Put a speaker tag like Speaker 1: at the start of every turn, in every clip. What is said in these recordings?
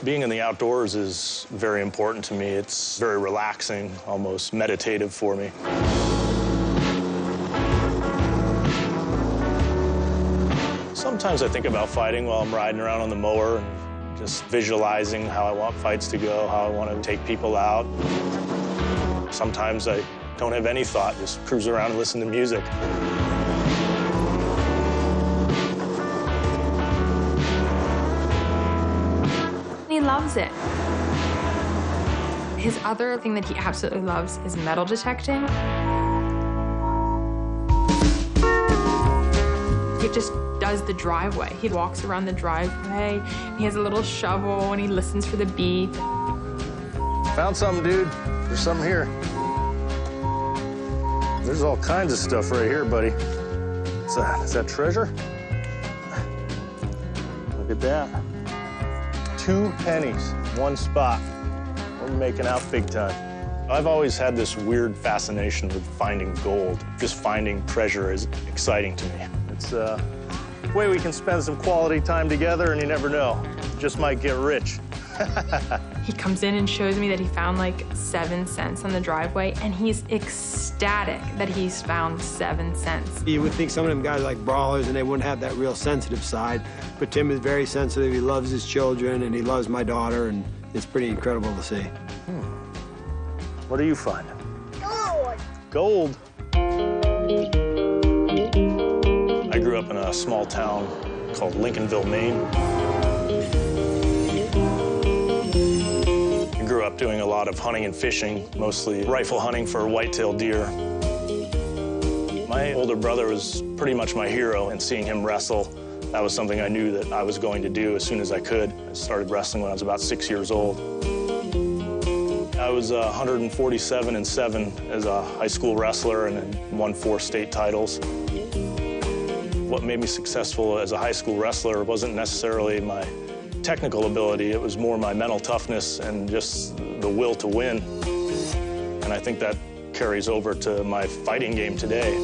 Speaker 1: Being in the outdoors is very important to me. It's very relaxing, almost meditative for me. Sometimes I think about fighting while I'm riding around on the mower and just visualizing how I want fights to go, how I want to take people out. Sometimes I don't have any thought, just cruise around and listen to music.
Speaker 2: He loves it. His other thing that he absolutely loves is metal detecting. He just does the driveway. He walks around the driveway, and he has a little shovel, and he listens for the beep.
Speaker 1: Found something, dude. There's something here. There's all kinds of stuff right here, buddy. What's that? Is that treasure? Look at that. 2 pennies, 1 spot. We're making out big time. I've always had this weird fascination with finding gold. Just finding treasure is exciting to me. It's a way we can spend some quality time together, and you never know. Just might get rich.
Speaker 2: He comes in and shows me that he found like 7 cents on the driveway, and he's ecstatic that he's found 7 cents.
Speaker 3: You would think some of them guys are like brawlers and they wouldn't have that real sensitive side, but Tim is very sensitive. He loves his children and he loves my daughter, and it's pretty incredible to see.
Speaker 1: What do you find?
Speaker 4: Gold.
Speaker 1: Gold? I grew up in a small town called Lincolnville, Maine. I grew up doing a lot of hunting and fishing, mostly rifle hunting for white-tailed deer. My older brother was pretty much my hero, and seeing him wrestle, that was something I knew that I was going to do as soon as I could. I started wrestling when I was about 6 years old. I was 147-7 as a high school wrestler and won 4 state titles. What made me successful as a high school wrestler wasn't necessarily my technical ability, it was more my mental toughness and just the will to win. And I think that carries over to my fighting game today.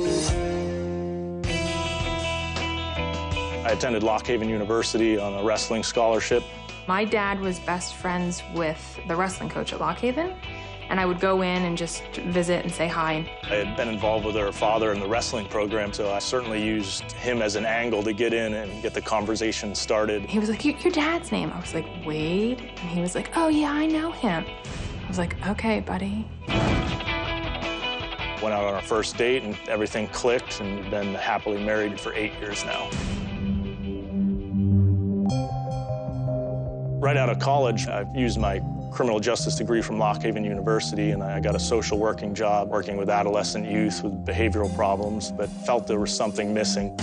Speaker 1: I attended Lock Haven University on a wrestling scholarship.
Speaker 2: My dad was best friends with the wrestling coach at Lock Haven, and I would go in and just visit and say hi.
Speaker 1: I had been involved with her father in the wrestling program, so I certainly used him as an angle to get in and get the conversation started.
Speaker 2: He was like, your dad's name? I was like, Wade? And he was like, oh yeah, I know him. I was like, okay, buddy.
Speaker 1: Went out on our first date and everything clicked, and been happily married for 8 years now. Right out of college, I used my criminal justice degree from Lock Haven University, and I got a social working job working with adolescent youth with behavioral problems, but felt there was something missing.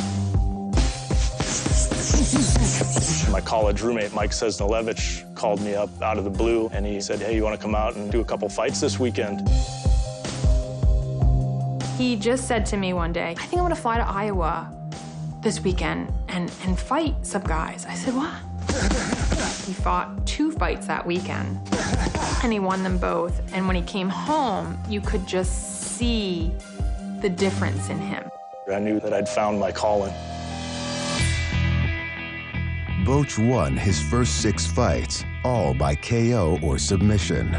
Speaker 1: My college roommate, Mike Sesnalevich, called me up out of the blue, and he said, hey, you want to come out and do a couple fights this weekend?
Speaker 2: He just said to me one day, I think I'm gonna fly to Iowa this weekend and fight some guys. I said, what? He fought 2 fights that weekend, and he won them both. And when he came home, you could just see the difference in him.
Speaker 1: I knew that I'd found my calling.
Speaker 5: Boach won his first 6 fights, all by KO or submission.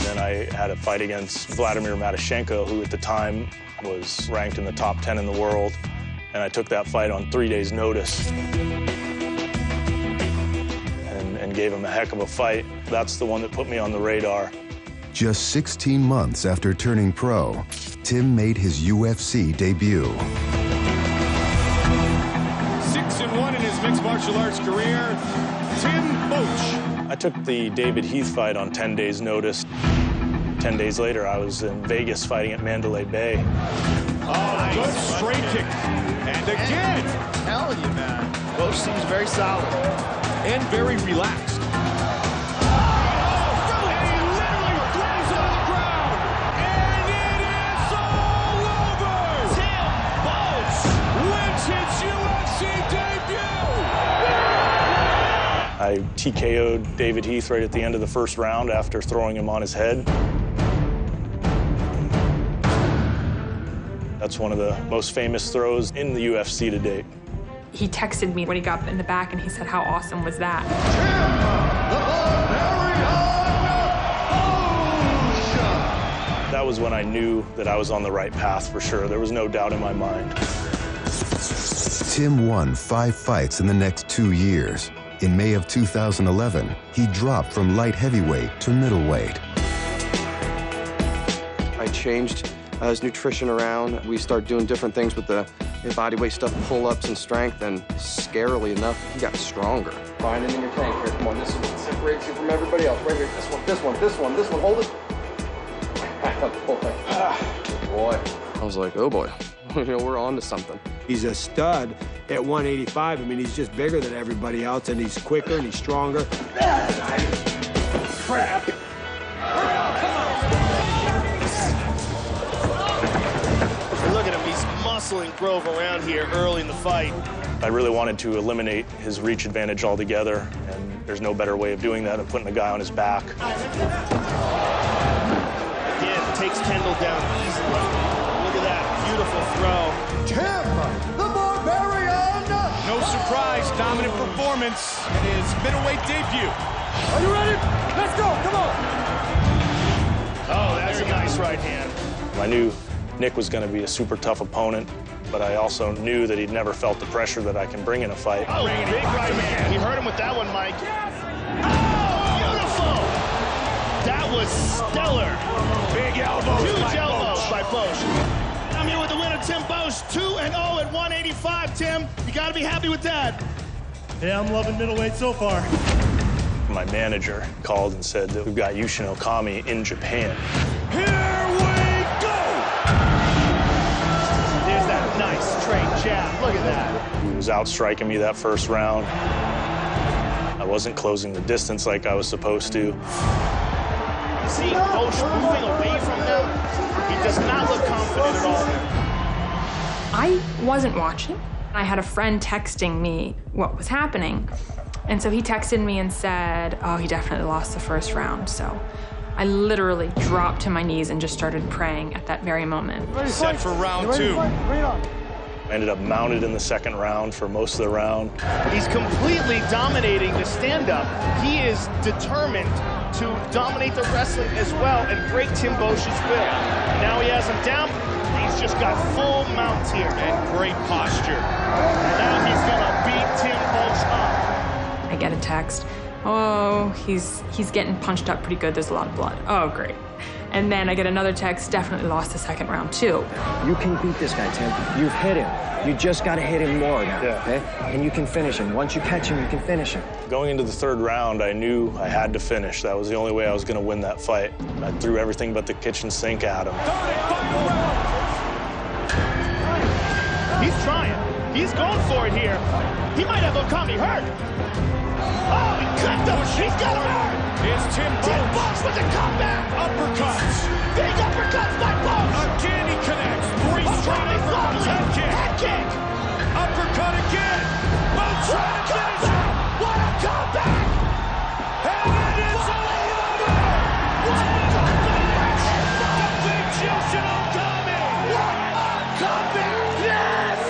Speaker 1: Then I had a fight against Vladimir Matyashenko, who at the time was ranked in the top 10 in the world, and I took that fight on 3 days' notice. And gave him a heck of a fight. That's the one that put me on the radar.
Speaker 5: Just 16 months after turning pro, Tim made his UFC debut.
Speaker 6: 6-1 in his mixed martial arts career, Tim Boach.
Speaker 1: I took the David Heath fight on 10 days' notice. 10 days later, I was in Vegas fighting at Mandalay Bay.
Speaker 6: Oh, nice. Good straight kick. And again.
Speaker 4: I'm telling you, man. Boach seems very solid.
Speaker 6: And very relaxed. Oh, and he literally throws it on the ground. And it is all over.
Speaker 4: Tim Boach
Speaker 6: Wins his UFC debut.
Speaker 1: I TKO'd David Heath right at the end of the first round after throwing him on his head. That's one of the most famous throws in the UFC to date.
Speaker 2: He texted me when he got in the back, and he said, how awesome was that?
Speaker 1: That was when I knew that I was on the right path for sure. There was no doubt in my mind.
Speaker 5: Tim won 5 fights in the next 2 years. In May of 2011, he dropped from light heavyweight to middleweight.
Speaker 7: I changed his nutrition around. We started doing different things with the body weight stuff, pull-ups and strength, and scarily enough, he got stronger. Find it in your tank here. Come on, this one separates you from everybody else. Right here, this one, this one, this one, this one. Hold it. Good boy. I was like, oh boy, you know, we're on to something.
Speaker 3: He's a stud at 185. I mean, he's just bigger than everybody else, and he's quicker and he's stronger.
Speaker 4: Crap. Look at him, he's muscling Grove around here early in the fight.
Speaker 1: I really wanted to eliminate his reach advantage altogether, and there's no better way of doing that than putting the guy on his back.
Speaker 4: Again, takes Kendall down easily. Look at that, beautiful throw.
Speaker 6: Tim, the Barbarian!
Speaker 8: No surprise, dominant performance in his middleweight debut.
Speaker 6: Are you ready? Let's go, come on!
Speaker 4: Oh, that's a nice right hand.
Speaker 1: I knew Nick was going to be a super tough opponent, but I also knew that he'd never felt the pressure that I can bring in a fight.
Speaker 4: Oh, big right hand. He hurt him with that one, Mike. Oh, beautiful! That was stellar.
Speaker 8: Big elbows.
Speaker 4: Huge elbows by Bosch. I'm here with the winner, Tim Bosch, 2-0 at 185, Tim. You got to be happy with that.
Speaker 9: Yeah, I'm loving middleweight so far.
Speaker 1: My manager called and said that we've got Yushin Okami in Japan.
Speaker 8: Here we go!
Speaker 4: There's that nice straight jab. Look at that.
Speaker 1: He was outstriking me that first round. I wasn't closing the distance like I was supposed to.
Speaker 4: See Bosch moving away from them. He does not look confident at all.
Speaker 2: I wasn't watching. I had a friend texting me what was happening. And so he texted me and said, oh, he definitely lost the first round. So I literally dropped to my knees and just started praying at that very moment.
Speaker 8: Set for round 2.
Speaker 1: I ended up mounted in the second round for most of the round.
Speaker 4: He's completely dominating the stand-up. He is determined to dominate the wrestling as well and break Tim Bosch's will. Now he has him down. He's just got full mount here.
Speaker 8: And great posture.
Speaker 4: Now he's gonna beat Tim Bosch up.
Speaker 2: I get a text, oh, he's getting punched up pretty good, there's a lot of blood. Oh, great. And then I get another text, definitely lost the second round too.
Speaker 10: You can beat this guy, Tim. You've hit him. You just got to hit him more now, okay? And you can finish him. Once you catch him, you can finish him.
Speaker 1: Going into the third round, I knew I had to finish. That was the only way I was going to win that fight. I threw everything but the kitchen sink at him.
Speaker 4: He's trying. He's going for it here. He might have Okami hurt. Oh, he cut the... He's got him hurt.
Speaker 8: It's Tim
Speaker 4: Bosch with the comeback.
Speaker 8: Uppercuts.
Speaker 4: Big uppercuts by Bosch.
Speaker 8: Again he connects. 3 strong uppercuts.
Speaker 4: Head kick.
Speaker 8: Uppercut again. Both trying to finish him.
Speaker 4: What a comeback.
Speaker 8: And it is over.
Speaker 4: What a comeback.
Speaker 8: The big Yushin Okami.
Speaker 4: What a comeback. Yes.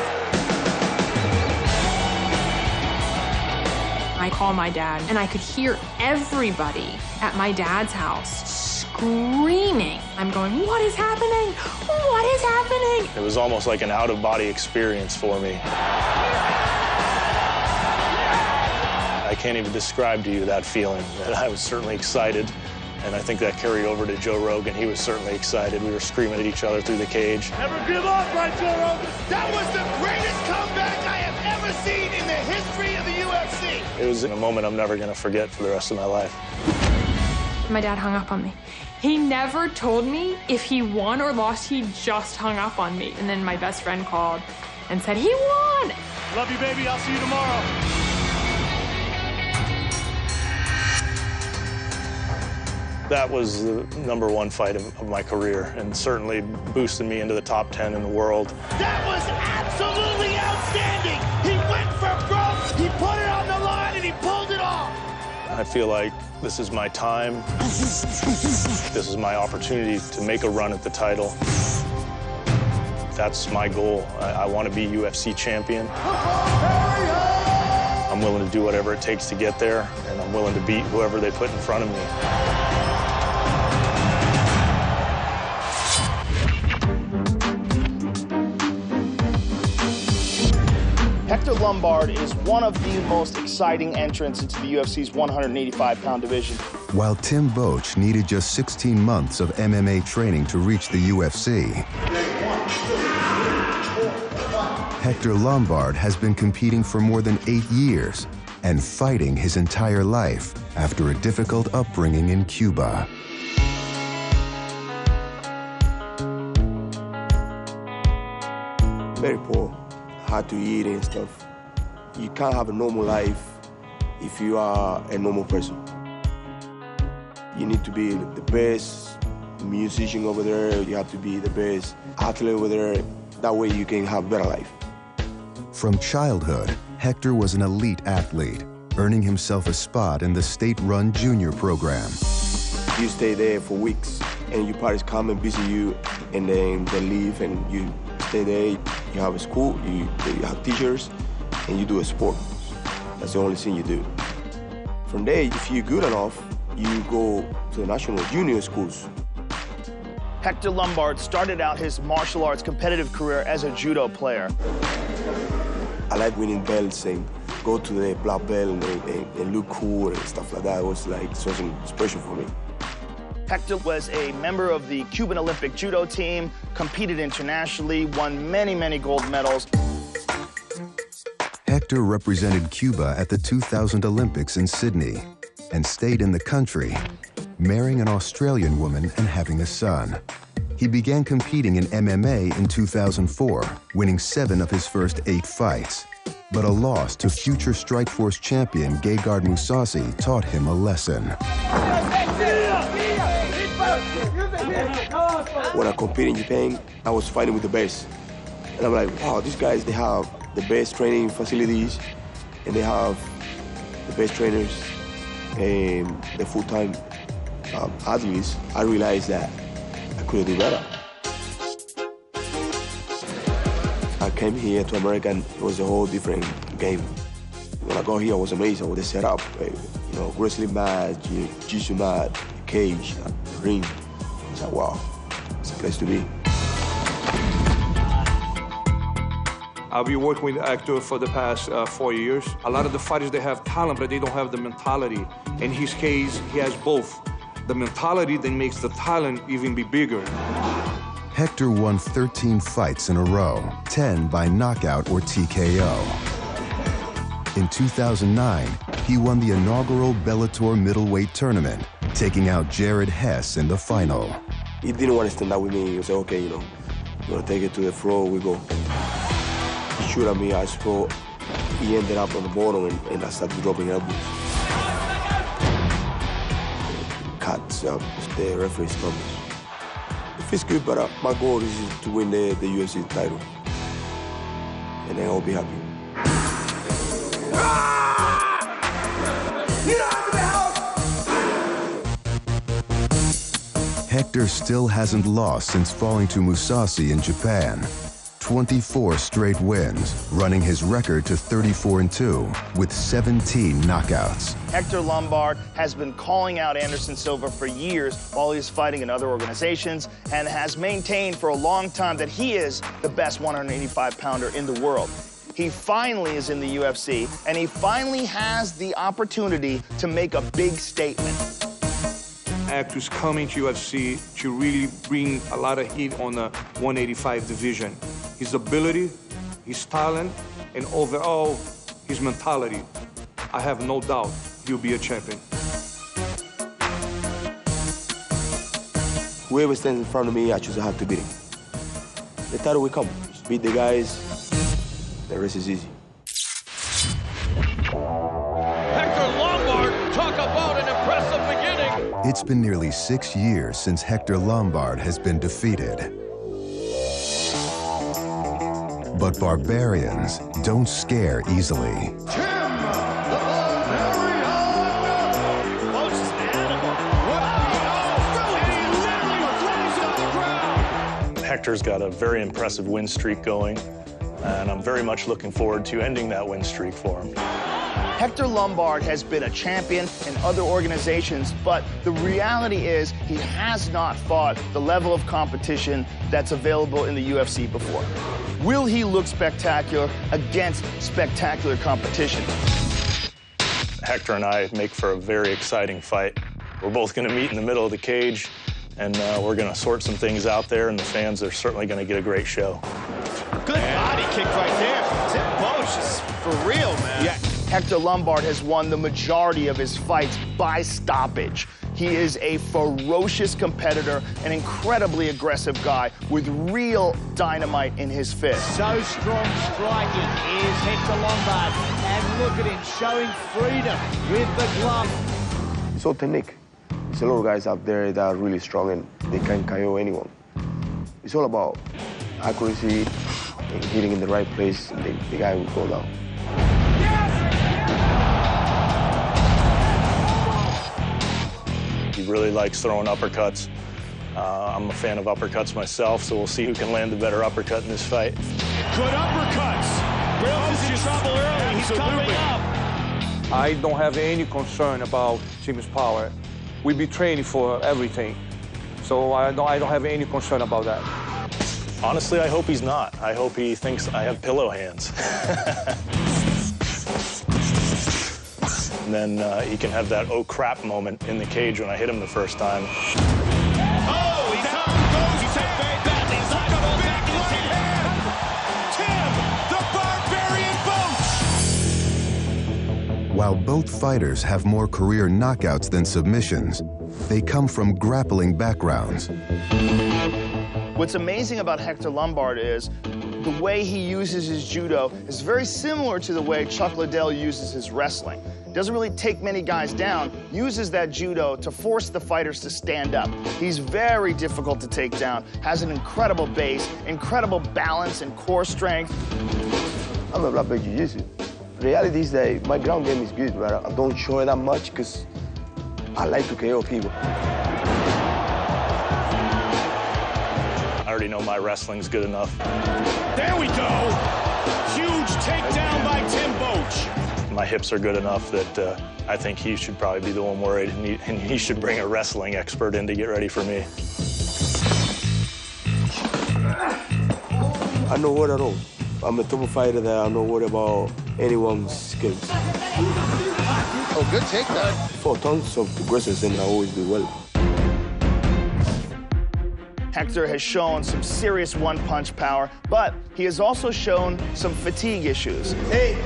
Speaker 2: I call my dad, and I could hear everybody at my dad's house screaming. I'm going, what is happening? What is happening?
Speaker 1: It was almost like an out-of-body experience for me. I can't even describe to you that feeling. I was certainly excited, and I think that carried over to Joe Rogan. He was certainly excited. We were screaming at each other through the cage.
Speaker 4: Never give up, right, Joe Rogan? That was the greatest comeback I have ever seen in the history of the UFC.
Speaker 1: It was a moment I'm never going to forget for the rest of my life.
Speaker 2: My dad hung up on me. He never told me if he won or lost, he just hung up on me. And then my best friend called and said, he won!
Speaker 8: Love you, baby. I'll see you tomorrow.
Speaker 1: That was the #1 fight of my career, and certainly boosted me into the top 10 in the world.
Speaker 4: That was absolutely outstanding. He went for broke, he put it on the line, and he pulled it off.
Speaker 1: I feel like this is my time. This is my opportunity to make a run at the title. That's my goal. I want to be UFC champion. I'm willing to do whatever it takes to get there, and I'm willing to beat whoever they put in front of me.
Speaker 4: Hector Lombard is one of the most exciting entrants into the UFC's 185-pound division.
Speaker 5: While Tim Boetsch needed just 16 months of MMA training to reach the UFC, Hector Lombard has been competing for more than 8 years and fighting his entire life after a difficult upbringing in Cuba.
Speaker 11: Very poor, hard to eat and stuff. You can't have a normal life if you are a normal person. You need to be the best musician over there. You have to be the best athlete over there. That way you can have a better life.
Speaker 5: From childhood, Hector was an elite athlete, earning himself a spot in the state-run junior program.
Speaker 11: You stay there for weeks, and your parents come and visit you, and then they leave, and you stay there. You have a school, you have teachers, and you do a sport. That's the only thing you do. From there, if you're good enough, you go to the national junior schools.
Speaker 4: Hector Lombard started out his martial arts competitive career as a judo player.
Speaker 11: I like winning belts and go to the black belt and look cool and stuff like that. It was like something special for me.
Speaker 4: Hector was a member of the Cuban Olympic judo team, competed internationally, won many, many gold medals.
Speaker 5: Hector represented Cuba at the 2000 Olympics in Sydney and stayed in the country, marrying an Australian woman and having a son. He began competing in MMA in 2004, winning 7 of his first 8 fights. But a loss to future Strikeforce champion Gegard Mousasi taught him a lesson.
Speaker 11: When I competed in Japan, I was fighting with the best. And I'm like, wow, these guys, they have the best training facilities, and they have the best trainers and the full-time athletes. I realized that I could do better. I came here to America, and it was a whole different game. When I got here, I was amazed with the setup. You know, wrestling mat, jiu-jitsu mat, cage, ring. I was like, wow, it's a place to be.
Speaker 12: I've been working with Hector for the past 4 years. A lot of the fighters, they have talent, but they don't have the mentality. In his case, he has both. The mentality that makes the talent even be bigger.
Speaker 5: Hector won 13 fights in a row, 10 by knockout or TKO. In 2009, he won the inaugural Bellator middleweight tournament, taking out Jared Hess in the final.
Speaker 11: He didn't want to stand up with me. He said, okay, you know, we're gonna take it to the floor, we go. He shoot at me, I saw he ended up on the bottom, and I started dropping elbows. Cuts, the referee stopped me. It feels good, but my goal is to win the UFC title. And then I'll be happy.
Speaker 5: Hector still hasn't lost since falling to Mousasi in Japan. 24 straight wins, running his record to 34-2 with 17 knockouts.
Speaker 4: Hector Lombard has been calling out Anderson Silva for years while he's fighting in other organizations, and has maintained for a long time that he is the best 185-pounder in the world. He finally is in the UFC, and he finally has the opportunity to make a big statement.
Speaker 12: Hector's coming to UFC to really bring a lot of heat on the 185 division. His ability, his talent, and overall, his mentality. I have no doubt he'll be a champion.
Speaker 11: Whoever stands in front of me, I just have to beat him. The title will come. Just beat the guys, the rest is easy.
Speaker 6: Hector Lombard, talk about an impressive beginning.
Speaker 5: It's been nearly 6 years since Hector Lombard has been defeated. But barbarians don't scare easily.
Speaker 1: Hector's got a very impressive win streak going, and I'm very much looking forward to ending that win streak for him.
Speaker 4: Hector Lombard has been a champion in other organizations, but the reality is he has not fought the level of competition that's available in the UFC before. Will he look spectacular against spectacular competition?
Speaker 1: Hector and I make for a very exciting fight. We're both going to meet in the middle of the cage, and we're going to sort some things out there, and the fans are certainly going to get a great show.
Speaker 4: Good body kick right there. Tim Bosch is for real, man. Yeah. Hector Lombard has won the majority of his fights by stoppage. He is a ferocious competitor, an incredibly aggressive guy with real dynamite in his fist.
Speaker 13: So strong striking is Hector Lombard. And look at him showing freedom with the glove.
Speaker 11: It's all technique. There's a lot of guys out there that are really strong and they can KO anyone. It's all about accuracy and hitting in the right place, and the guy will go down.
Speaker 1: He really likes throwing uppercuts. I'm a fan of uppercuts myself, so we'll see who can land the better uppercut in this fight.
Speaker 8: Good uppercuts. Grills is in trouble early. He's coming up.
Speaker 12: I don't have any concern about Tim's power. We be training for everything, so I don't have any concern about that.
Speaker 1: Honestly, I hope he's not. I hope he thinks I have pillow hands. And then he can have that oh crap moment in the cage when I hit him the first time.
Speaker 8: Oh, he's up. He's hit very badly. He's like a big right hand. Tim, the Barbarian Boach.
Speaker 5: While both fighters have more career knockouts than submissions, they come from grappling backgrounds.
Speaker 4: What's amazing about Hector Lombard is the way he uses his judo is very similar to the way Chuck Liddell uses his wrestling. Doesn't really take many guys down, uses that judo to force the fighters to stand up. He's very difficult to take down, has an incredible base, incredible balance and core strength.
Speaker 11: I'm a black belt jiu-jitsu. The reality is that my ground game is good, but I don't show it that much because I like to KO people.
Speaker 1: I already know my wrestling's good enough.
Speaker 8: There we go. Huge takedown by Tim Boach.
Speaker 1: My hips are good enough that I think he should probably be the one worried, and he should bring a wrestling expert in to get ready for me.
Speaker 11: I know what at all. I'm a top fighter that I know what about anyone's skills.
Speaker 4: Oh, good takedown.
Speaker 11: For tons of aggressors, and I always do well.
Speaker 4: Hector has shown some serious one-punch power, but he has also shown some fatigue issues.
Speaker 13: 8,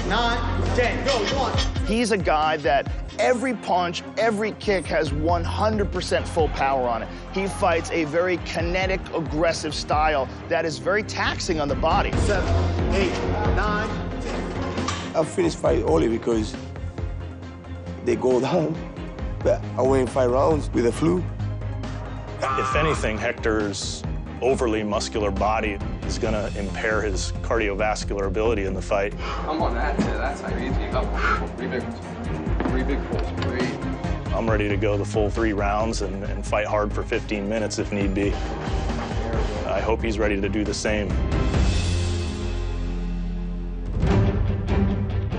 Speaker 13: 9, 10, go, one.
Speaker 4: He's a guy that every punch, every kick has 100% full power on it. He fights a very kinetic, aggressive style that is very taxing on the body.
Speaker 13: 7, 8, 9, 10.
Speaker 11: I finished fight only because they go down, but I went 5 rounds with the flu.
Speaker 1: If anything, Hector's overly muscular body is going to impair his cardiovascular ability in the fight.
Speaker 7: I'm on that. That's how you easy. Up. 3 big pulls. 3.
Speaker 1: I'm ready to go the full 3 rounds and fight hard for 15 minutes if need be. I hope he's ready to do the same.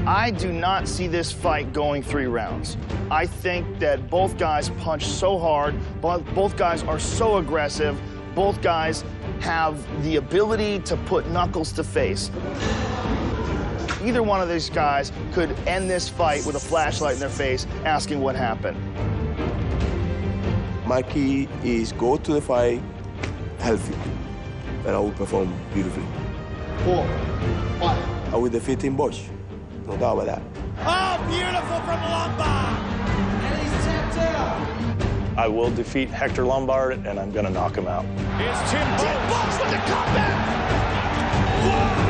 Speaker 4: I do not see this fight going 3 rounds. I think that both guys punch so hard, both guys are so aggressive, both guys have the ability to put knuckles to face. Either one of these guys could end this fight with a flashlight in their face asking what happened.
Speaker 11: My key is go to the fight healthy, and I will perform beautifully.
Speaker 13: 4, 5.
Speaker 11: I will defeat Tim Bosch. No doubt about that.
Speaker 8: Oh, beautiful from Lombard.
Speaker 13: And he's tapped out.
Speaker 1: I will defeat Hector Lombard, and I'm going to knock him out.
Speaker 8: It's Tim Boach. Look at comeback. Whoa!